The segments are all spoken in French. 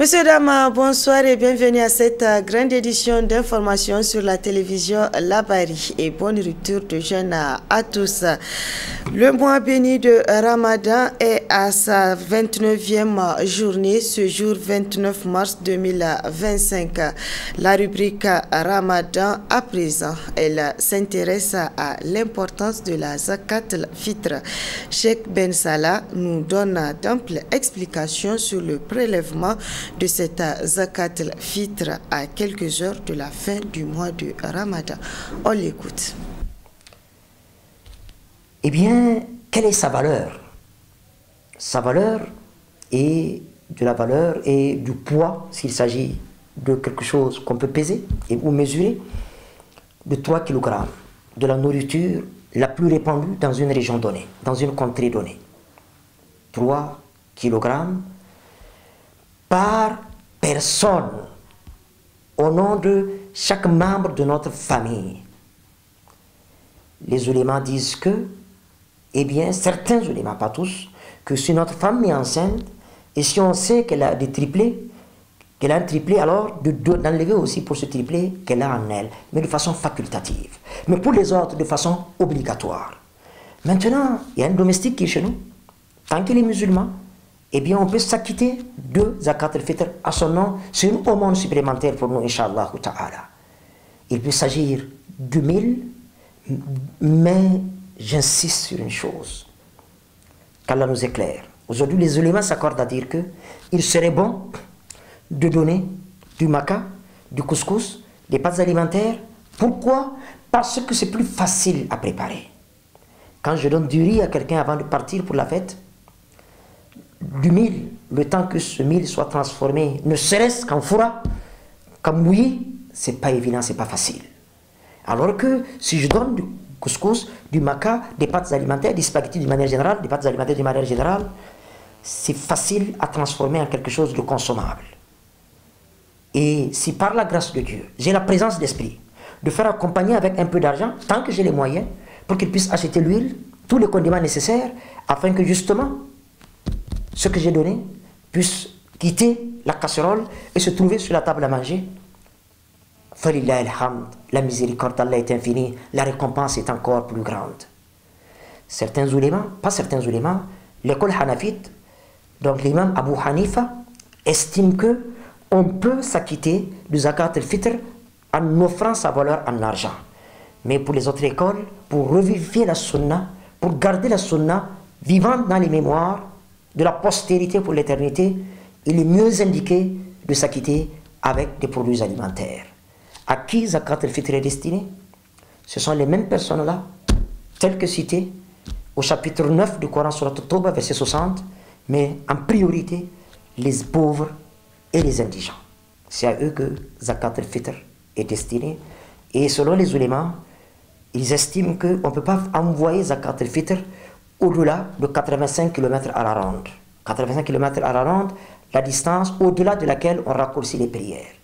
Messieurs, dames, bonsoir et bienvenue à cette grande édition d'information sur la télévision Labari et bonne rupture de jeûne à tous. Le mois béni de Ramadan est à sa 29e journée, ce jour 29 mars 2025. La rubrique Ramadan à présent, elle s'intéresse à l'importance de la Zakat al-Fitr. Cheikh Ben Salah nous donne d'amples explications sur le prélèvement de cette Zakat al-Fitr à quelques heures de la fin du mois de Ramadan. On l'écoute. Eh bien, quelle est sa valeur? Sa valeur est de la valeur et du poids, s'il s'agit de quelque chose qu'on peut peser ou mesurer, de 3 kg, de la nourriture la plus répandue dans une région donnée, dans une contrée donnée. 3 kg par personne, au nom de chaque membre de notre famille. Les ulémas disent que, eh bien, certains ulémas, pas tous, que si notre femme est enceinte, et si on sait qu'elle a des triplés, qu'elle a un triplé, alors d'enlever aussi pour ce triplé qu'elle a en elle, mais de façon facultative. Mais pour les autres, de façon obligatoire. Maintenant, il y a un domestique qui est chez nous, tant qu'il est musulman, eh bien, on peut s'acquitter de Zakat al-Fitr à son nom. C'est une aumône supplémentaire pour nous, Inch'Allah ta'ala. Il peut s'agir du 1000, mais j'insiste sur une chose, qu'Allah nous éclaire. Aujourd'hui, les ulémas s'accordent à dire qu'il serait bon de donner du maca, du couscous, des pâtes alimentaires. Pourquoi? Parce que c'est plus facile à préparer. Quand je donne du riz à quelqu'un avant de partir pour la fête, du mil, le temps que ce mil soit transformé, ne serait-ce qu'en fourra, qu'en mouillé, c'est pas évident, c'est pas facile. Alors que si je donne du couscous, du maca, des pâtes alimentaires, des spaghettis d'une manière générale, des pâtes alimentaires d'une manière générale, c'est facile à transformer en quelque chose de consommable. Et si par la grâce de Dieu, j'ai la présence d'esprit, de faire accompagner avec un peu d'argent, tant que j'ai les moyens, pour qu'il puisse acheter l'huile, tous les condiments nécessaires, afin que justement, ce que j'ai donné puisse quitter la casserole et se trouver sur la table à manger. Falillah alhamd, la miséricorde d'Allah est infinie, la récompense est encore plus grande. Certains ulémas, pas certains ulémas, l'école hanafite, donc l'imam Abu Hanifa, estime que on peut s'acquitter du Zakat al-Fitr en offrant sa valeur en argent. Mais pour les autres écoles, pour revivifier la sunna, pour garder la sunna vivante dans les mémoires de la postérité pour l'éternité, il est mieux indiqué de s'acquitter avec des produits alimentaires. À qui Zakat al-Fitr est destiné? Ce sont les mêmes personnes-là, telles que citées au chapitre 9 du Coran Surat At-Tawbah, verset 60, mais en priorité, les pauvres et les indigents. C'est à eux que Zakat al-Fitr est destiné. Et selon les ulémas, ils estiment qu'on ne peut pas envoyer Zakat al-Fitr au-delà de 85 km à la ronde. 85 km à la ronde, la distance au-delà de laquelle on raccourcit les prières.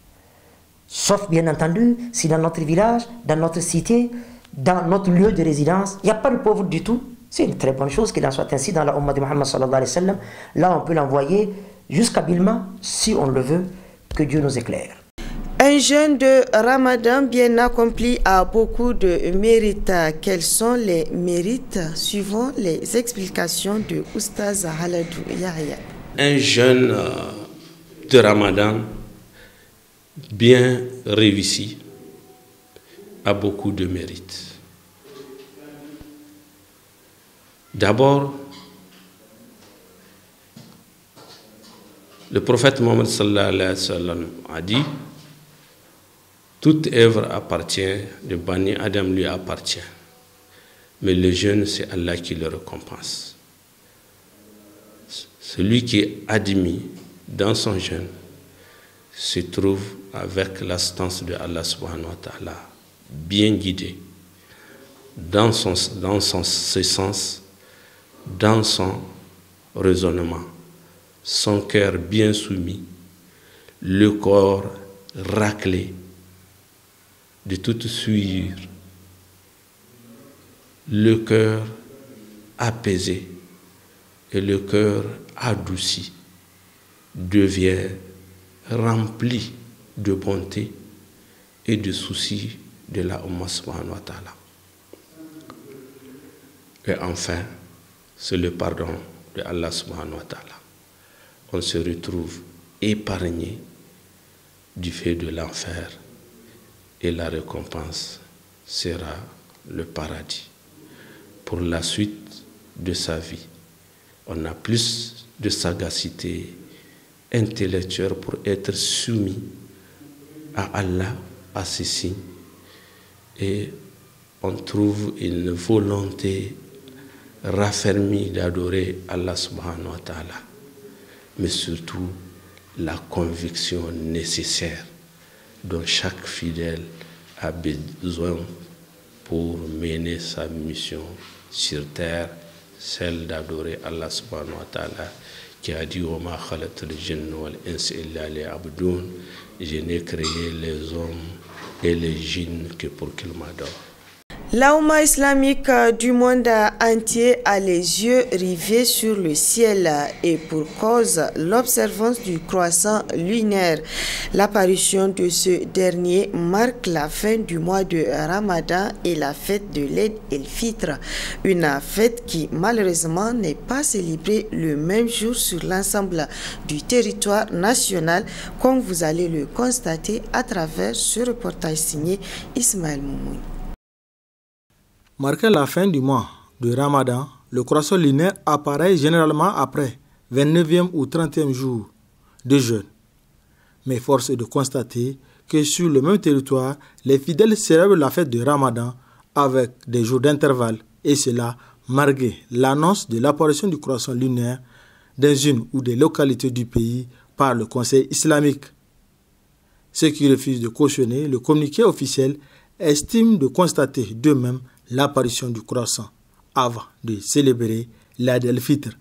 Sauf bien entendu, si dans notre village, dans notre cité, dans notre lieu de résidence, il n'y a pas de pauvres du tout. C'est une très bonne chose qu'il en soit ainsi dans la Ummah de Muhammad sallallahu alayhi wa sallam. Là, on peut l'envoyer jusqu'à Bilma, si on le veut, que Dieu nous éclaire. Un jeûne de Ramadan bien accompli a beaucoup de mérites. Quels sont les mérites suivant les explications de Oustaz Haladou Yahya? Un jeûne de Ramadan bien réussi a beaucoup de mérites. D'abord, le prophète Mohammed sallallahu alayhi wa sallam a dit: toute œuvre appartient, de Bani Adam lui appartient. Mais le jeûne, c'est Allah qui le récompense. Celui qui est admis dans son jeûne se trouve avec l'assistance de Allah subhanahu wa ta'ala, bien guidé dans ce sens, dans son raisonnement, son cœur bien soumis, le corps raclé de toute souillure, le cœur apaisé et le cœur adouci devient rempli de bonté et de soucis de la Ummah subhanahu wa ta'ala. Et enfin, c'est le pardon de Allah subhanahu wa ta'ala. On se retrouve épargné du fait de l'enfer et la récompense sera le paradis. Pour la suite de sa vie, on a plus de sagacité intellectuelle pour être soumis à Allah, à ses signes, et on trouve une volonté raffermie d'adorer Allah subhanahu wa ta'ala, mais surtout la conviction nécessaire dont chaque fidèle a besoin pour mener sa mission sur terre, celle d'adorer Allah subhanahu wa ta'ala, qui a dit wa ma khalaqtul jinna wal insa illa liya'budun, je n'ai créé les hommes et les djinns que pour qu'ils m'adorent. L'Oumma islamique du monde entier a les yeux rivés sur le ciel et pour cause l'observance du croissant lunaire. L'apparition de ce dernier marque la fin du mois de Ramadan et la fête de l'Eid el-Fitr, une fête qui malheureusement n'est pas célébrée le même jour sur l'ensemble du territoire national, comme vous allez le constater à travers ce reportage signé Ismaël Moumouni. Marquant la fin du mois de Ramadan, le croissant lunaire apparaît généralement après 29e ou 30e jour de jeûne. Mais force est de constater que sur le même territoire, les fidèles célèbrent la fête de Ramadan avec des jours d'intervalle, et cela malgré l'annonce de l'apparition du croissant lunaire dans une ou des localités du pays par le Conseil islamique. Ceux qui refusent de cautionner le communiqué officiel estiment de constater d'eux-mêmes l'apparition du croissant avant de célébrer l'Eid el-Fitr.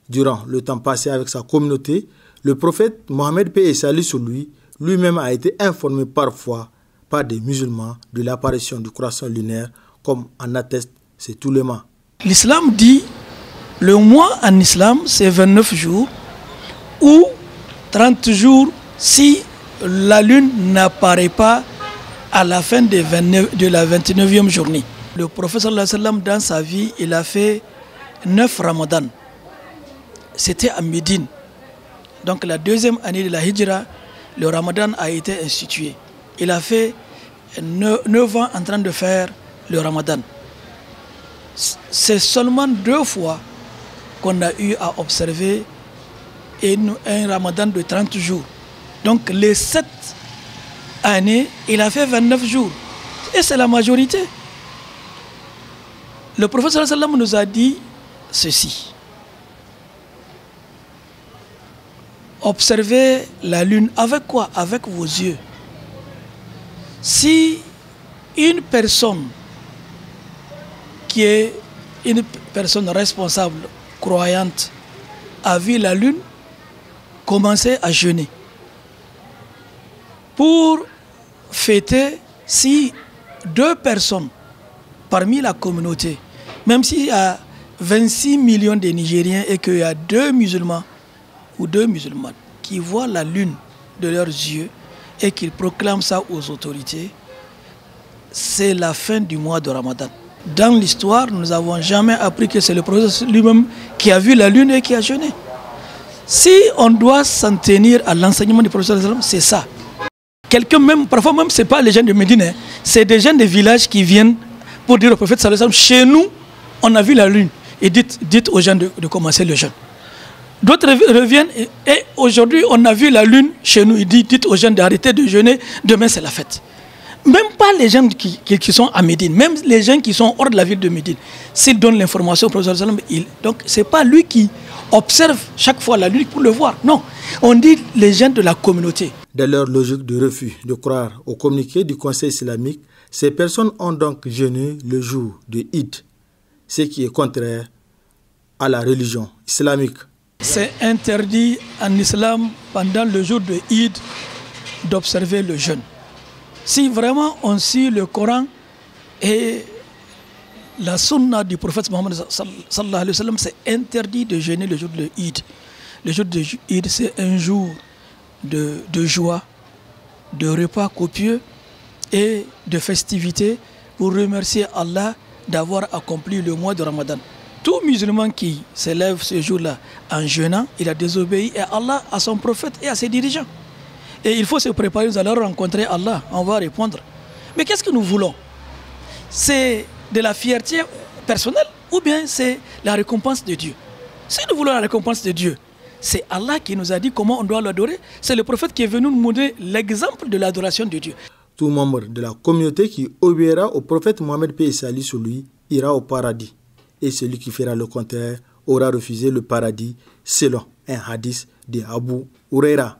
Durant le temps passé avec sa communauté, le prophète Mohammed paix et salut sur lui-même a été informé parfois par des musulmans de l'apparition du croissant lunaire, comme en atteste ses oulémas. L'islam dit le mois en islam c'est 29 jours ou 30 jours si la lune n'apparaît pas à la fin de la 29e journée. Le prophète sallallahu alayhi wa sallam, dans sa vie, il a fait 9 ramadans. C'était à Médine. Donc la deuxième année de la Hijra, le ramadan a été institué. Il a fait 9 ans en train de faire le ramadan. C'est seulement 2 fois qu'on a eu à observer un ramadan de 30 jours. Donc les 7 années, il a fait 29 jours. Et c'est la majorité. Le prophète sallallahu alayhi wa sallam nous a dit ceci. Observez la lune avec quoi? Avec vos yeux. Si une personne qui est une personne responsable, croyante, a vu la lune, commencez à jeûner. Pour fêter, si 2 personnes parmi la communauté, même s'il y a 26 millions de Nigériens et qu'il y a 2 musulmans ou 2 musulmanes qui voient la lune de leurs yeux et qu'ils proclament ça aux autorités, c'est la fin du mois de Ramadan. Dans l'histoire, nous n'avons jamais appris que c'est le prophète lui-même qui a vu la lune et qui a jeûné. Si on doit s'en tenir à l'enseignement du prophète, c'est ça. Quelqu'un même, parfois même, ce n'est pas les gens de Médine, hein, c'est des gens des villages qui viennent pour dire au prophète sallallahu alayhi wa sallam, chez nous, on a vu la lune. Et dites aux gens de commencer le jeûne. D'autres reviennent et aujourd'hui, on a vu la lune chez nous. Dites aux gens d'arrêter de jeûner, demain c'est la fête. Même pas les gens qui sont à Médine, même les gens qui sont hors de la ville de Médine, s'ils donnent l'information au prophète sallallahu alayhi wa sallam, donc ce n'est pas lui qui observe chaque fois la lune pour le voir. Non, on dit les gens de la communauté. Dans leur logique de refus de croire au communiqué du Conseil islamique, ces personnes ont donc jeûné le jour de Eid, ce qui est contraire à la religion islamique. C'est interdit en islam pendant le jour de Eid d'observer le jeûne. Si vraiment on suit le Coran et la sunna du prophète Mohammed sallallahu alayhi wa sallam, c'est interdit de jeûner le jour de Eid. Le jour de Eid, c'est un jour de joie, de repas copieux et de festivités pour remercier Allah d'avoir accompli le mois de Ramadan. Tout musulman qui s'élève ce jour-là en jeûnant, il a désobéi à Allah, à son prophète et à ses dirigeants. Et il faut se préparer, nous allons rencontrer Allah, on va répondre. Mais qu'est-ce que nous voulons? C'est de la fierté personnelle ou bien c'est la récompense de Dieu? Si nous voulons la récompense de Dieu, c'est Allah qui nous a dit comment on doit l'adorer. C'est le prophète qui est venu nous montrer l'exemple de l'adoration de Dieu. Tout membre de la communauté qui obéira au prophète Mohammed paix et salut sur lui ira au paradis. Et celui qui fera le contraire aura refusé le paradis selon un hadith de Abu Huraira.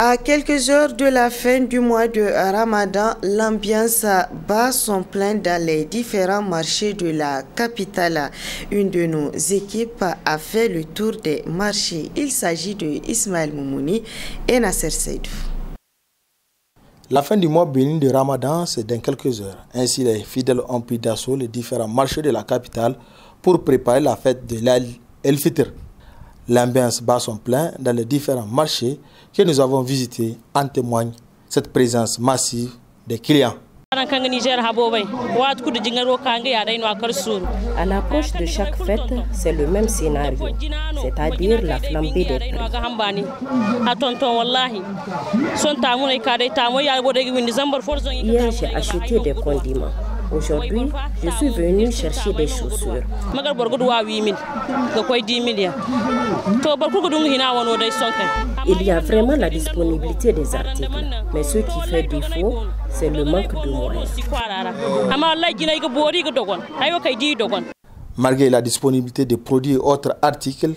À quelques heures de la fin du mois de Ramadan, l'ambiance bat son plein dans les différents marchés de la capitale. Une de nos équipes a fait le tour des marchés. Il s'agit de Ismaël Moumouni et Nasser Seydou. La fin du mois béni de Ramadan, c'est dans quelques heures. Ainsi, les fidèles ont pris d'assaut les différents marchés de la capitale pour préparer la fête de l'El-Fitr. L'ambiance bat son plein dans les différents marchés que nous avons visités en témoigne cette présence massive des clients. À l'approche de chaque fête, c'est le même scénario, c'est-à-dire la flambée des prix. Hier, j'ai acheté des condiments. Aujourd'hui, je suis venu chercher des chaussures. Il y a vraiment la disponibilité des articles, mais ce qui fait défaut, c'est le manque de moyens. Malgré la disponibilité de produits et autres articles,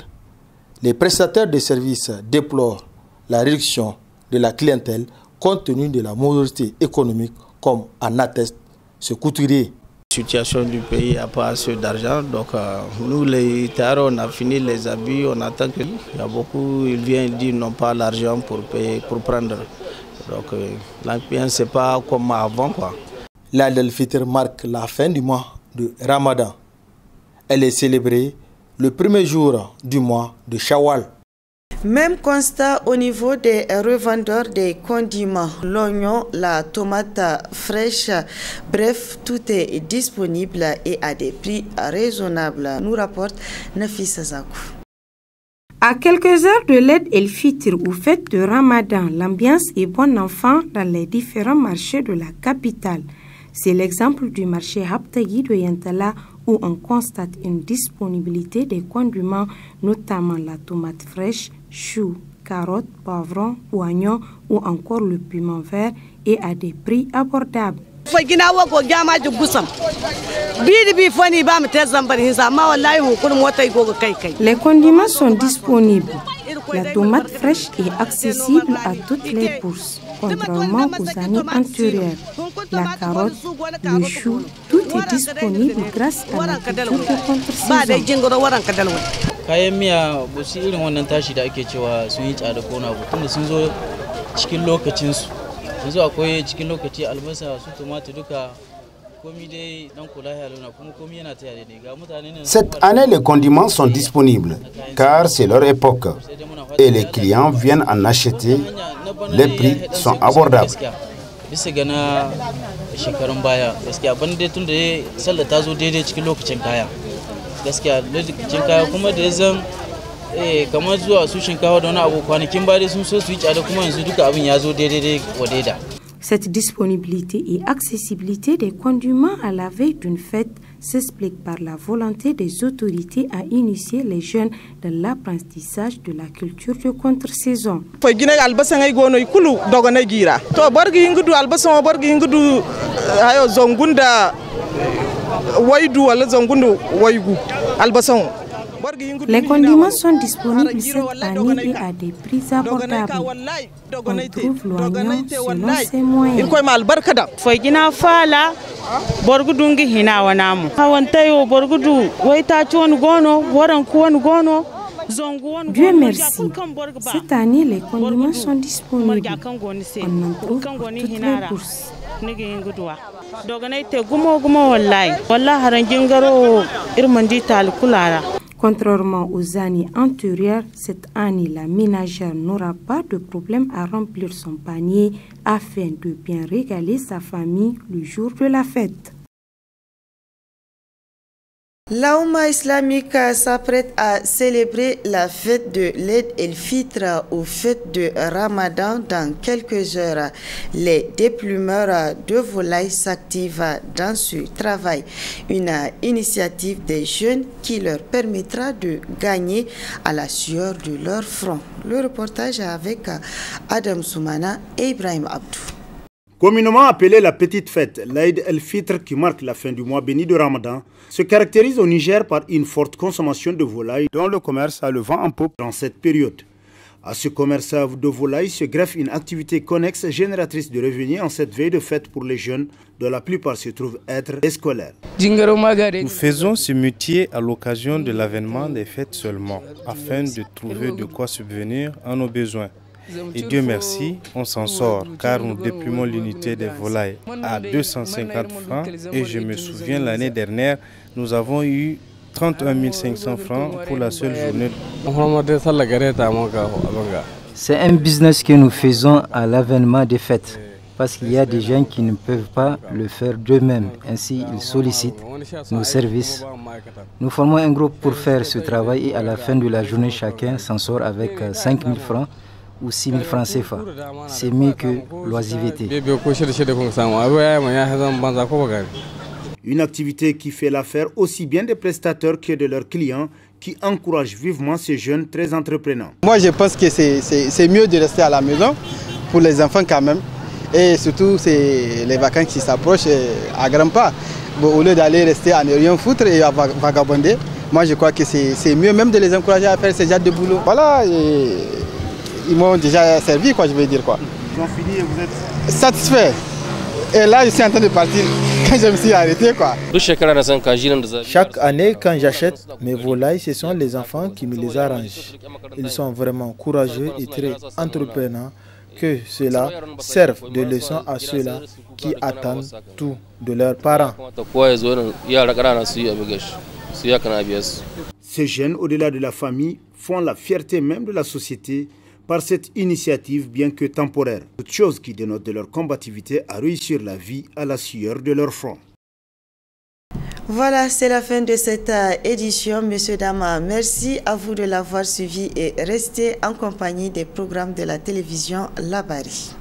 les prestataires de services déplorent la réduction de la clientèle compte tenu de la modernité économique, comme en atteste ce couturier. La situation du pays, il n'y a pas assez d'argent, donc nous les tarots, on a fini les habits, on attend qu'il y a beaucoup, ils viennent dire qu'ils n'ont pas l'argent pour payer, pour prendre. Donc l'ambiance c'est pas comme avant quoi. L'Aïd el-Fitr marque la fin du mois de Ramadan. Elle est célébrée le premier jour du mois de Shawwal. Même constat au niveau des revendeurs des condiments, l'oignon, la tomate fraîche, bref, tout est disponible et à des prix raisonnables, nous rapporte Nafisa Zakou. À quelques heures de l'Aïd el-Fitr ou fête de Ramadan, l'ambiance est bon enfant dans les différents marchés de la capitale. C'est l'exemple du marché Haptagui de Yantala où on constate une disponibilité des condiments, notamment la tomate fraîche, choux, carottes, poivrons, oignons ou encore le piment vert et à des prix abordables. Les condiments sont disponibles. La tomate fraîche est accessible à toutes les bourses, contrairement aux années antérieures. La carotte, le chou, tout est disponible grâce à la culture de contre-saison. Kayan miya ba su irin wannan tashi da ake cewa sun yi tsada ko na tunda sun zo cikin lokacinsu. Yanzu akwai cikin lokaci albasa su tumatir duka. Cette année, les condiments sont disponibles car c'est leur époque et les clients viennent en acheter. Les prix sont abordables. Cette disponibilité et accessibilité des condiments à la veille d'une fête s'explique par la volonté des autorités à initier les jeunes dans l'apprentissage de la culture de contre-saison. Les condiments sont disponibles cette année et à des prix abordables. On trouve l'oignon selon ses moyens. Dieu merci. Cette année, les condiments sont disponibles. On en trouve pour toutes les bourses. Contrairement aux années antérieures, cette année, la ménagère n'aura pas de problème à remplir son panier afin de bien régaler sa famille le jour de la fête. L'Oumma islamique s'apprête à célébrer la fête de l'Eid el-Fitr ou fête de Ramadan dans quelques heures. Les déplumeurs de volailles s'activent dans ce travail, une initiative des jeunes qui leur permettra de gagner à la sueur de leur front. Le reportage avec Adam Soumana et Ibrahim Abdou. Communément appelée la petite fête, l'Eid el-Fitr qui marque la fin du mois béni de Ramadan, se caractérise au Niger par une forte consommation de volailles dont le commerce a le vent en poupe dans cette période. À ce commerce de volailles se greffe une activité connexe génératrice de revenus en cette veille de fête pour les jeunes, dont la plupart se trouvent être des scolaires. Nous faisons ce métier à l'occasion de l'avènement des fêtes seulement, afin de trouver de quoi subvenir à nos besoins. Et Dieu merci, on s'en sort car nous déplumons l'unité des volailles à 250 francs et je me souviens l'année dernière, nous avons eu 31 500 francs pour la seule journée. C'est un business que nous faisons à l'avènement des fêtes parce qu'il y a des gens qui ne peuvent pas le faire d'eux-mêmes. Ainsi, ils sollicitent nos services. Nous formons un groupe pour faire ce travail et à la fin de la journée, chacun s'en sort avec 5 000 francs. Ou 6 000 francs CFA. C'est mieux que l'oisiveté. Une activité qui fait l'affaire aussi bien des prestataires que de leurs clients qui encouragent vivement ces jeunes très entreprenants. Moi je pense que c'est mieux de rester à la maison pour les enfants quand même. Et surtout c'est les vacances qui s'approchent à grands pas. Bon, au lieu d'aller rester à ne rien foutre et à vagabonder, moi je crois que c'est mieux même de les encourager à faire ce genre de boulot. Voilà. Ils m'ont déjà servi, quoi, je veux dire quoi. Ils ont fini et vous êtes satisfait. Et là, je suis en train de partir quand je me suis arrêté, quoi. Chaque année, quand j'achète mes volailles, ce sont les enfants qui me les arrangent. Ils sont vraiment courageux et très entreprenants. Que cela serve de leçon à ceux-là qui attendent tout de leurs parents. Ces jeunes, au-delà de la famille, font la fierté même de la société par cette initiative bien que temporaire, toute chose qui dénote de leur combativité à réussir la vie à la sueur de leur front. Voilà, c'est la fin de cette édition. Messieurs, dames, merci à vous de l'avoir suivi et restez en compagnie des programmes de la télévision Labari.